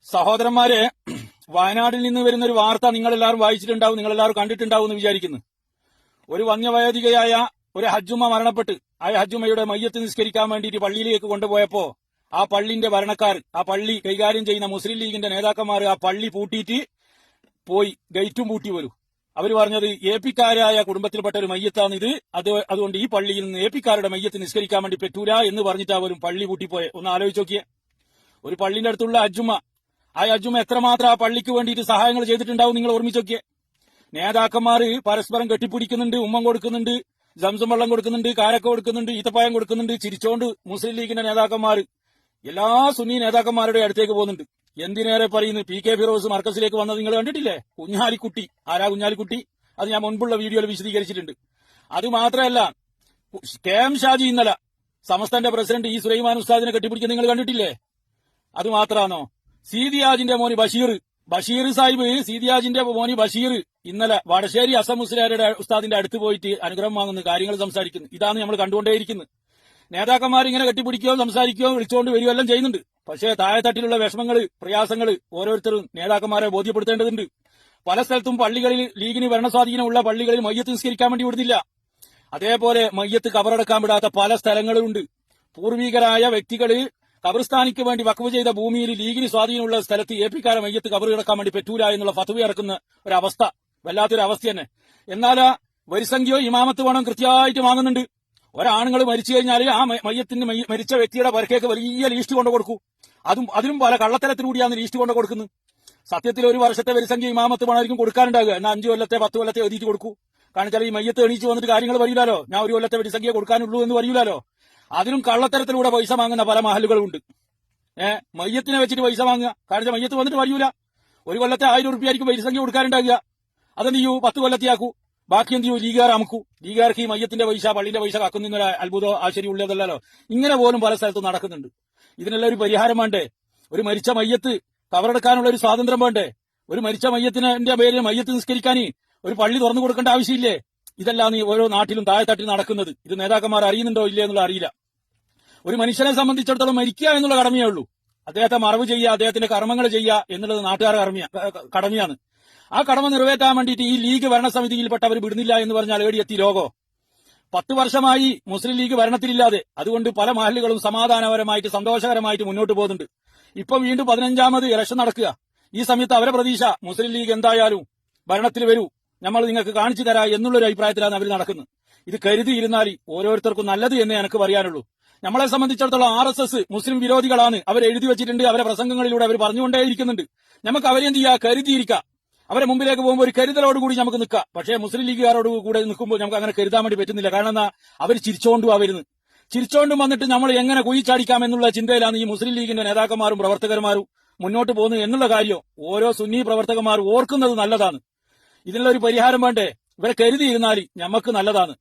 സഹോദരന്മാരെ, വയനാട്ടിൽ നിന്ന് വരുന്ന ഒരു വാർത്ത നിങ്ങളെല്ലാവരും വായിച്ചിട്ടുണ്ടാവും, നിങ്ങളെല്ലാവരും കണ്ടിട്ടുണ്ടാവും എന്ന് വിചാരിക്കുന്നു. ഒരു വന്യവയോധികയായ ഒരു ഹജ്ജുമ്മ മരണപ്പെട്ട് ആ ഹജ്ജുമ്മയുടെ മയ്യത്ത് നിസ്കരിക്കാൻ വേണ്ടിയിട്ട് പള്ളിയിലേക്ക് കൊണ്ടുപോയപ്പോ ആ പള്ളിന്റെ ഭരണക്കാർ, ആ പള്ളി കൈകാര്യം ചെയ്യുന്ന മുസ്ലിം ലീഗിന്റെ നേതാക്കന്മാർ ആ പള്ളി പൂട്ടിയിട്ട് പോയി, ഗേറ്റും പൂട്ടി വരും. അവർ പറഞ്ഞത് എപിക്കാരായ കുടുംബത്തിൽപ്പെട്ട ഒരു മയ്യത്താണിത്, അതുകൊണ്ട് ഈ പള്ളിയിൽ നിന്ന് എപിക്കാരുടെ മയ്യത്ത് നിസ്കരിക്കാൻ വേണ്ടി പറ്റൂല എന്ന് പറഞ്ഞിട്ട് അവരും പള്ളി പൂട്ടിപ്പോയെ. ഒന്ന് ആലോചിച്ച് നോക്കിയേ. ഒരു പള്ളിന്റെ അടുത്തുള്ള അജ്ജുമ്മ, ആ അജ്ജുമ്മ എത്രമാത്രം ആ പള്ളിക്ക് വേണ്ടിയിട്ട് സഹായങ്ങൾ ചെയ്തിട്ടുണ്ടാവും നിങ്ങൾ ഓർമ്മിച്ച് നോക്കിയേ. നേതാക്കന്മാര് പരസ്പരം കെട്ടിപ്പിടിക്കുന്നുണ്ട്, ഉമ്മം കൊടുക്കുന്നുണ്ട്, സംസം വെള്ളം കൊടുക്കുന്നുണ്ട്, കാരക്ക കൊടുക്കുന്നുണ്ട്, ഈത്തപ്പായം കൊടുക്കുന്നുണ്ട്, ചിരിച്ചോണ്ട് മുസ്ലിം ലീഗിന്റെ നേതാക്കന്മാർ എല്ലാ സുന്നി നേതാക്കന്മാരുടെ അടുത്തേക്ക് പോകുന്നുണ്ട്. എന്തിനേറെ പറയുന്നു, പി.കെ. ഫിറോസ് മർക്കസിലേക്ക് വന്നത് നിങ്ങൾ കണ്ടിട്ടില്ലേ? കുഞ്ഞാലിക്കുട്ടി, ആരാ കുഞ്ഞാലിക്കുട്ടി? അത് ഞാൻ മുൻപുള്ള വീഡിയോയിൽ വിശദീകരിച്ചിട്ടുണ്ട്. അത് മാത്രമല്ല, കെ.എം. ഷാജി ഇന്നലെ സമസ്തന്റെ പ്രസിഡന്റ് ഈ സുലൈമാൻ ഉസ്താദിനെ കെട്ടിപ്പിടിക്കാൻ നിങ്ങൾ കണ്ടിട്ടില്ലേ? അത് മാത്രമാണോ? സീദിയാജിന്റെ മോന് ബഷീർ സാഹിബ്, സീദിയാജിന്റെ മോന് ബഷീർ ഇന്നലെ വടശ്ശേരി അസം മുസ്ലിയാരുടെ ഉസ്താദിന്റെ അടുത്ത് പോയിട്ട് അനുഗ്രഹം വാങ്ങുന്നു, കാര്യങ്ങൾ സംസാരിക്കുന്നു. ഇതാണ് നമ്മൾ കണ്ടുകൊണ്ടേയിരിക്കുന്നത്. നേതാക്കന്മാർ ഇങ്ങനെ കെട്ടിപ്പിടിക്കുകയോ സംസാരിക്കുകയോ വിളിച്ചുകൊണ്ട് വരികയോ എല്ലാം ചെയ്യുന്നുണ്ട്. പക്ഷേ താഴെത്തട്ടിലുള്ള വിഷമങ്ങൾ, പ്രയാസങ്ങൾ ഓരോരുത്തരും നേതാക്കന്മാരെ ബോധ്യപ്പെടുത്തേണ്ടതുണ്ട്. പല സ്ഥലത്തും പള്ളികളിൽ ലീഗിന് ഭരണസ്വാധീനമുള്ള പള്ളികളിൽ മയ്യത്ത് നിസ്കരിക്കാൻ വേണ്ടി വിടുന്നില്ല. അതേപോലെ മയ്യത്ത് കബറടക്കാൻ വിടാത്ത പല സ്ഥലങ്ങളുണ്ട്. പൂർവികരായ വ്യക്തികള് കബർസ്ഥാനിക്ക് വേണ്ടി വഖഫ് ചെയ്ത ഭൂമിയിൽ ലീഗിന് സ്വാധീനമുള്ള സ്ഥലത്ത് എപിക്കാരെ മയ്യത്ത് കബറിടക്കാൻ വേണ്ടി പറ്റൂല എന്നുള്ള ഫത്വ ഇറക്കുന്ന ഒരവസ്ഥ, വല്ലാത്തൊരു അവസ്ഥ തന്നെ. എന്നാൽ വരിസംഖ്യയോ ഇമാമത്ത് വേണം കൃത്യമായിട്ട് വാങ്ങുന്നുണ്ട്. ഒരാണുങ്ങൾ മരിച്ചു കഴിഞ്ഞാൽ ആ മയ്യത്തിന് മരിച്ച വ്യക്തിയുടെ പരക്കേക്ക് വലിയ ലീസ്റ്റ് കൊണ്ട് കൊടുക്കൂ. അതിലും പല കള്ളത്തരത്തിലൂടെയാണ് ലീസ്റ്റ് കൊണ്ട് കൊടുക്കുന്നത്. സത്യത്തിൽ ഒരു വർഷത്തെ വരിസംഖ്യ ഇമാമത്ത് പണമായിരിക്കും കൊടുക്കാനുണ്ടാകുക. എന്നാൽ 5 കൊല്ലത്തെ 10 കൊല്ലത്തെ എഴുതിയിട്ട് കൊടുക്കൂ. കാരണം വെച്ചാൽ ഈ മയ്യത്ത് എണീച്ച് വന്നിട്ട് കാര്യങ്ങൾ പറയില്ലാലോ, ഞാൻ 1 കൊല്ലത്തെ വരിസംഖ്യ കൊടുക്കാനുള്ളൂ എന്ന് പറയൂലാലോ. അതിലും കള്ളത്തരത്തിലൂടെ പൈസ വാങ്ങുന്ന പല മഹലുകളുണ്ട്. മയ്യത്തിനെ വെച്ചിട്ട് പൈസ വാങ്ങുക. കാരണം മയ്യത്ത് വന്നിട്ട് പറയൂല. 1 കൊല്ലത്തെ 1000 രൂപ ആയിരിക്കും വരിസംഖ്യ കൊടുക്കാനുണ്ടാകുക. അതെന്ത് ചെയ്യൂ, 10 കൊല്ലത്തെയാക്കൂ. ബാക്കി എന്ത് ചെയ്യൂ, ലീഗുകാർ അമുക്കൂ. ലീഗുകാർക്ക് ഈ മയ്യത്തിന്റെ പൈസ, പള്ളിന്റെ പൈസ കക്കുന്നൊരു അത്ഭുതമോ ആശ്ചര്യമുള്ളതല്ലോ. ഇങ്ങനെ പോലും പല സ്ഥലത്തും നടക്കുന്നുണ്ട്. ഇതിനെല്ലാം ഒരു പരിഹാരം വേണ്ടേ? ഒരു മരിച്ച മയ്യത്ത് കവറെടുക്കാനുള്ള ഒരു സ്വാതന്ത്ര്യം വേണ്ടേ? ഒരു മരിച്ച മയ്യത്തിന്റെ പേരിൽ മയ്യത്ത് നിസ്കരിക്കാൻ ഒരു പള്ളി തുറന്നു കൊടുക്കേണ്ട ആവശ്യമില്ലേ? ഇതെല്ലാം ഓരോ നാട്ടിലും താഴെത്തട്ടിൽ നടക്കുന്നത്. ഇത് നേതാക്കന്മാർ അറിയുന്നുണ്ടോ ഇല്ലേ എന്നുള്ള അറിയില്ല. ഒരു മനുഷ്യനെ സംബന്ധിച്ചിടത്തോളം മരിക്കുക എന്നുള്ള കടമയേ ഉള്ളൂ. അദ്ദേഹത്തെ മറവ് ചെയ്യുക, അദ്ദേഹത്തിന്റെ കർമ്മങ്ങൾ ചെയ്യുക എന്നുള്ളത് നാട്ടുകാരുടെ കടമയാണ്. ആ കടമ നിറവേറ്റാൻ വേണ്ടിയിട്ട് ഈ ലീഗ് ഭരണസമിതിയിൽപ്പെട്ടവർ വിടുന്നില്ല എന്ന് പറഞ്ഞാൽ ഏടിയെത്തി ലോകോ? 10 വർഷമായി മുസ്ലിം ലീഗ് ഭരണത്തിലില്ലാതെ. അതുകൊണ്ട് പല മഹല്ലുകളും സമാധാനപരമായിട്ട് സന്തോഷകരമായിട്ട് മുന്നോട്ട് പോകുന്നുണ്ട്. ഇപ്പൊ വീണ്ടും 15ാമത് ഇലക്ഷൻ നടക്കുക. ഈ സമയത്ത് അവരെ പ്രതീക്ഷ മുസ്ലിം ലീഗ് എന്തായാലും ഭരണത്തിൽ വരൂ, നമ്മൾ നിങ്ങൾക്ക് കാണിച്ചു തരാം എന്നുള്ളൊരു അഭിപ്രായത്തിലാണ് അവർ നടക്കുന്നത്. ഇത് കരുതിയിരുന്നാൽ ഓരോരുത്തർക്കും നല്ലത് എന്നേ എനിക്ക് പറയാനുള്ളൂ. നമ്മളെ സംബന്ധിച്ചിടത്തോളം RSS മുസ്ലിം വിരോധികളാണ്. അവർ എഴുതി വെച്ചിട്ടുണ്ട്, അവരെ പ്രസംഗങ്ങളിലൂടെ അവർ പറഞ്ഞുകൊണ്ടേയിരിക്കുന്നുണ്ട്. നമുക്ക് അവരെന്ത് ചെയ്യുക, കരുതിയിരിക്കുക. അവരെ മുമ്പിലേക്ക് പോകുമ്പോൾ ഒരു കരുതലോടുകൂടി നമുക്ക് നിൽക്കാം. പക്ഷേ മുസ്ലിം ലീഗുകാരോട് കൂടെ നിൽക്കുമ്പോൾ നമുക്ക് അങ്ങനെ കരുതാൻ വേണ്ടി പറ്റുന്നില്ല. കാരണം എന്താ, അവർ ചിരിച്ചോണ്ടും വരുന്നത്. ചിരിച്ചോണ്ടും വന്നിട്ട് നമ്മൾ എങ്ങനെ കുഴിച്ചാടിക്കാം എന്നുള്ള ചിന്തയിലാണ് ഈ മുസ്ലിം ലീഗിന്റെ നേതാക്കന്മാരും പ്രവർത്തകന്മാരും മുന്നോട്ട് പോകുന്നത് എന്നുള്ള കാര്യം ഓരോ സുന്നി പ്രവർത്തകന്മാർ ഓർക്കുന്നത് നല്ലതാണ്. ഇതിനുള്ള ഒരു പരിഹാരം വേണ്ടേ? ഇവരെ കരുതിയിരുന്നാൽ നമുക്ക് നല്ലതാണ്.